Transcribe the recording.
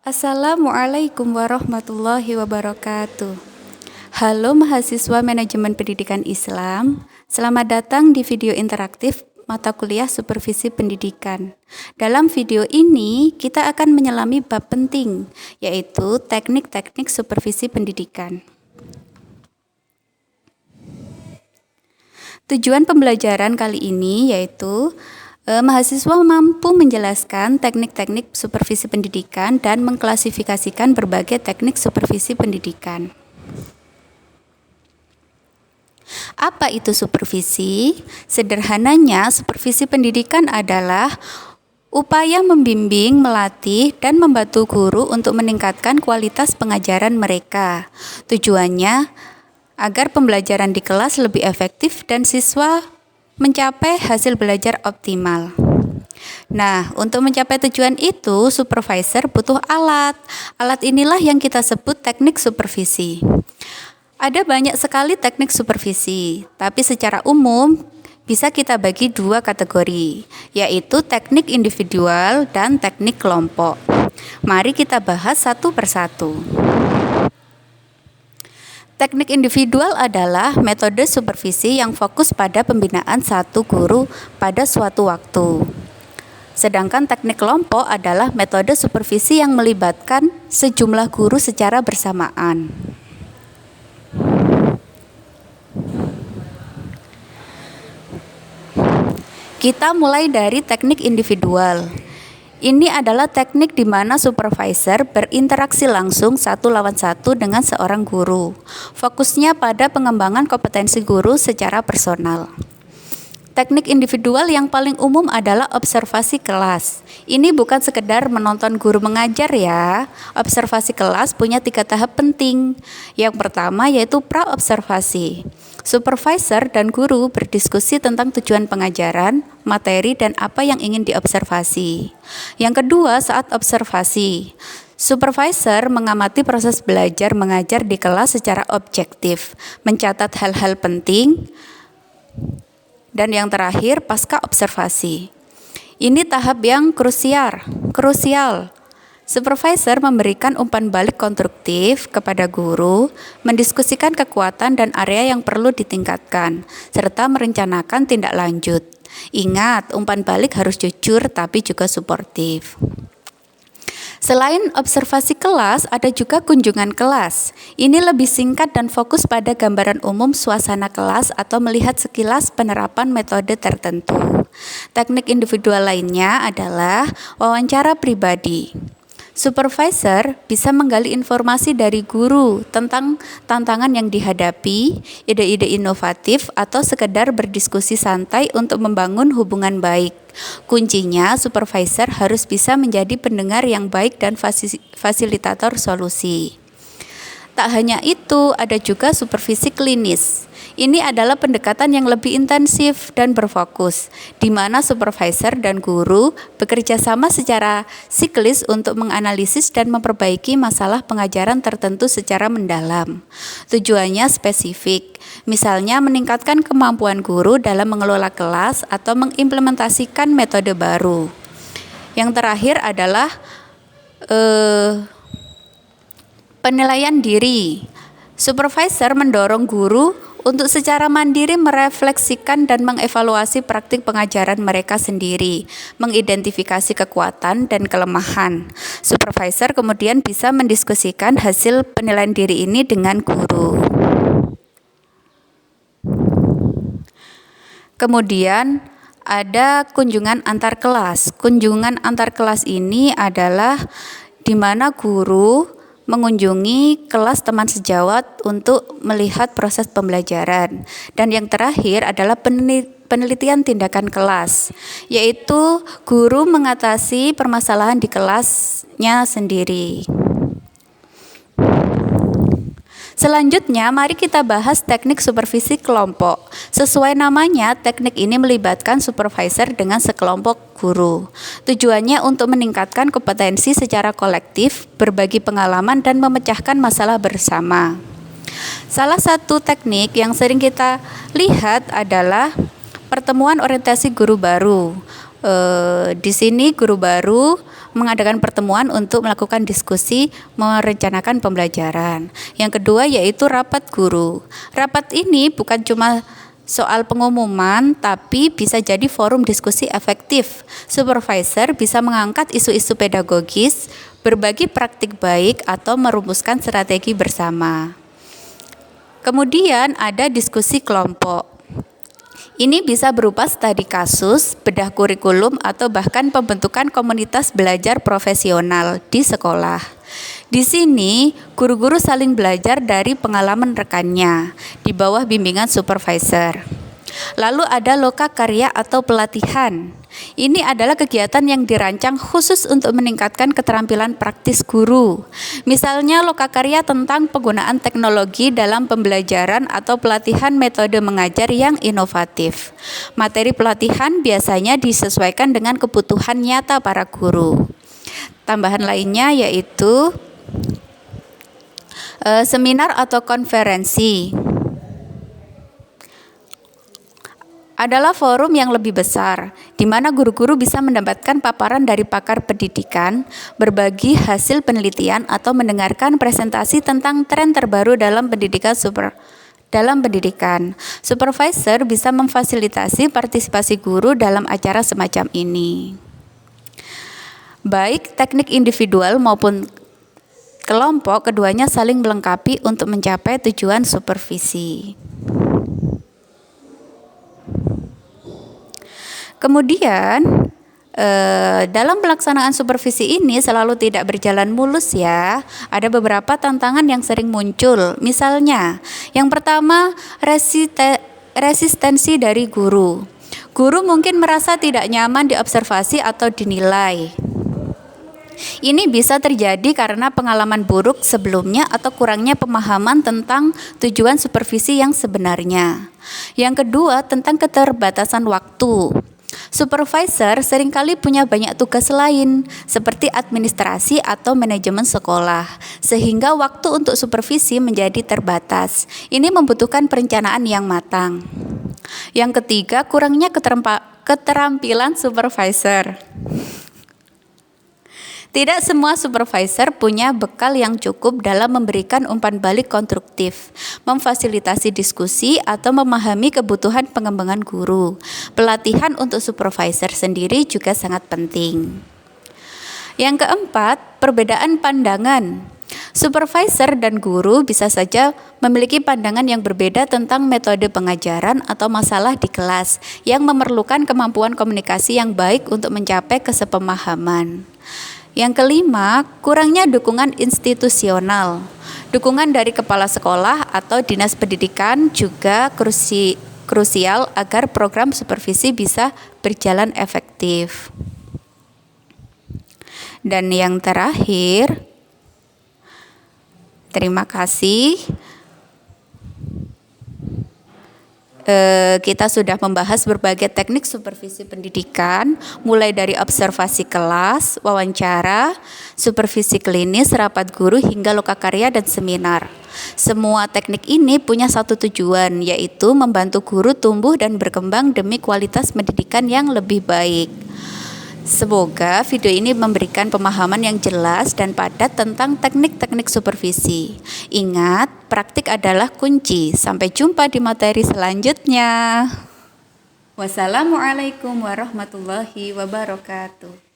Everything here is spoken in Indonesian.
Assalamualaikum warahmatullahi wabarakatuh. Halo mahasiswa Manajemen Pendidikan Islam, selamat datang di video interaktif mata kuliah Supervisi Pendidikan. Dalam video ini, kita akan menyelami bab penting, yaitu teknik-teknik supervisi pendidikan. Tujuan pembelajaran kali ini yaitu mahasiswa mampu menjelaskan teknik-teknik supervisi pendidikan dan mengklasifikasikan berbagai teknik supervisi pendidikan. Apa itu supervisi? Sederhananya, supervisi pendidikan adalah upaya membimbing, melatih, dan membantu guru untuk meningkatkan kualitas pengajaran mereka. Tujuannya agar pembelajaran di kelas lebih efektif dan siswa mencapai hasil belajar optimal. Nah, untuk mencapai tujuan itu, supervisor butuh alat. Alat inilah yang kita sebut teknik supervisi. Ada banyak sekali teknik supervisi, tapi secara umum bisa kita bagi dua kategori, yaitu teknik individual dan teknik kelompok. Mari kita bahas satu persatu. Teknik individual adalah metode supervisi yang fokus pada pembinaan satu guru pada suatu waktu. Sedangkan teknik kelompok adalah metode supervisi yang melibatkan sejumlah guru secara bersamaan. Kita mulai dari teknik individual. Ini adalah teknik di mana supervisor berinteraksi langsung satu lawan satu dengan seorang guru. Fokusnya pada pengembangan kompetensi guru secara personal. Teknik individual yang paling umum adalah observasi kelas. Ini bukan sekedar menonton guru mengajar ya. Observasi kelas punya 3 tahap penting. Yang pertama yaitu pra-observasi. Supervisor dan guru berdiskusi tentang tujuan pengajaran, materi, dan apa yang ingin diobservasi. Yang kedua, saat observasi, supervisor mengamati proses belajar mengajar di kelas secara objektif, mencatat hal-hal penting, dan yang terakhir, pasca observasi. Ini tahap yang krusial. Supervisor memberikan umpan balik konstruktif kepada guru, mendiskusikan kekuatan dan area yang perlu ditingkatkan, serta merencanakan tindak lanjut. Ingat, umpan balik harus jujur tapi juga suportif. Selain observasi kelas, ada juga kunjungan kelas. Ini lebih singkat dan fokus pada gambaran umum suasana kelas atau melihat sekilas penerapan metode tertentu. Teknik individual lainnya adalah wawancara pribadi. Supervisor bisa menggali informasi dari guru tentang tantangan yang dihadapi, ide-ide inovatif, atau sekedar berdiskusi santai untuk membangun hubungan baik. Kuncinya, supervisor harus bisa menjadi pendengar yang baik dan fasilitator solusi. Tak hanya itu, ada juga supervisi klinis. Ini adalah pendekatan yang lebih intensif dan berfokus, di mana supervisor dan guru bekerja sama secara siklis untuk menganalisis dan memperbaiki masalah pengajaran tertentu secara mendalam. Tujuannya spesifik, misalnya meningkatkan kemampuan guru dalam mengelola kelas atau mengimplementasikan metode baru. Yang terakhir adalah penilaian diri. Supervisor mendorong guru untuk secara mandiri merefleksikan dan mengevaluasi praktik pengajaran mereka sendiri, mengidentifikasi kekuatan dan kelemahan. Supervisor kemudian bisa mendiskusikan hasil penilaian diri ini dengan guru. Kemudian ada kunjungan antar kelas. Kunjungan antar kelas ini adalah di mana guru mengunjungi kelas teman sejawat untuk melihat proses pembelajaran. Dan yang terakhir adalah penelitian tindakan kelas, yaitu guru mengatasi permasalahan di kelasnya sendiri. Selanjutnya, mari kita bahas teknik supervisi kelompok. Sesuai namanya, teknik ini melibatkan supervisor dengan sekelompok guru. Tujuannya untuk meningkatkan kompetensi secara kolektif, berbagi pengalaman, dan memecahkan masalah bersama. Salah satu teknik yang sering kita lihat adalah pertemuan orientasi guru baru. Di sini guru baru mengadakan pertemuan untuk melakukan diskusi, merencanakan pembelajaran. Yang kedua yaitu rapat guru. Rapat ini bukan cuma soal pengumuman, tapi bisa jadi forum diskusi efektif. Supervisor bisa mengangkat isu-isu pedagogis, berbagi praktik baik, atau merumuskan strategi bersama. Kemudian ada diskusi kelompok. Ini bisa berupa studi kasus, bedah kurikulum, atau bahkan pembentukan komunitas belajar profesional di sekolah. Di sini, guru-guru saling belajar dari pengalaman rekannya di bawah bimbingan supervisor. Lalu ada lokakarya atau pelatihan. Ini adalah kegiatan yang dirancang khusus untuk meningkatkan keterampilan praktis guru. Misalnya lokakarya tentang penggunaan teknologi dalam pembelajaran atau pelatihan metode mengajar yang inovatif. Materi pelatihan biasanya disesuaikan dengan kebutuhan nyata para guru. Tambahan lainnya yaitu seminar atau konferensi. Adalah forum yang lebih besar, di mana guru-guru bisa mendapatkan paparan dari pakar pendidikan, berbagi hasil penelitian, atau mendengarkan presentasi tentang tren terbaru dalam pendidikan. Supervisor bisa memfasilitasi partisipasi guru dalam acara semacam ini. Baik teknik individual maupun kelompok, keduanya saling melengkapi untuk mencapai tujuan supervisi. Kemudian dalam pelaksanaan supervisi ini selalu tidak berjalan mulus ya. Ada beberapa tantangan yang sering muncul. Misalnya, yang pertama resistensi dari guru. Guru mungkin merasa tidak nyaman diobservasi atau dinilai. Ini bisa terjadi karena pengalaman buruk sebelumnya atau kurangnya pemahaman tentang tujuan supervisi yang sebenarnya. Yang kedua, tentang keterbatasan waktu. Supervisor seringkali punya banyak tugas lain, seperti administrasi atau manajemen sekolah, sehingga waktu untuk supervisi menjadi terbatas. Ini membutuhkan perencanaan yang matang. Yang ketiga, kurangnya keterampilan supervisor. Tidak semua supervisor punya bekal yang cukup dalam memberikan umpan balik konstruktif, memfasilitasi diskusi, atau memahami kebutuhan pengembangan guru. Pelatihan untuk supervisor sendiri juga sangat penting. Yang keempat, perbedaan pandangan. Supervisor dan guru bisa saja memiliki pandangan yang berbeda tentang metode pengajaran atau masalah di kelas yang memerlukan kemampuan komunikasi yang baik untuk mencapai kesepemahaman. Yang kelima, kurangnya dukungan institusional. Dukungan dari kepala sekolah atau dinas pendidikan juga krusial agar program supervisi bisa berjalan efektif. Dan yang terakhir, terima kasih. Kita sudah membahas berbagai teknik supervisi pendidikan, mulai dari observasi kelas, wawancara, supervisi klinis, rapat guru, hingga lokakarya dan seminar. Semua teknik ini punya satu tujuan, yaitu membantu guru tumbuh dan berkembang demi kualitas pendidikan yang lebih baik. Semoga video ini memberikan pemahaman yang jelas dan padat tentang teknik-teknik supervisi. Ingat, praktik adalah kunci. Sampai jumpa di materi selanjutnya. Wassalamualaikum warahmatullahi wabarakatuh.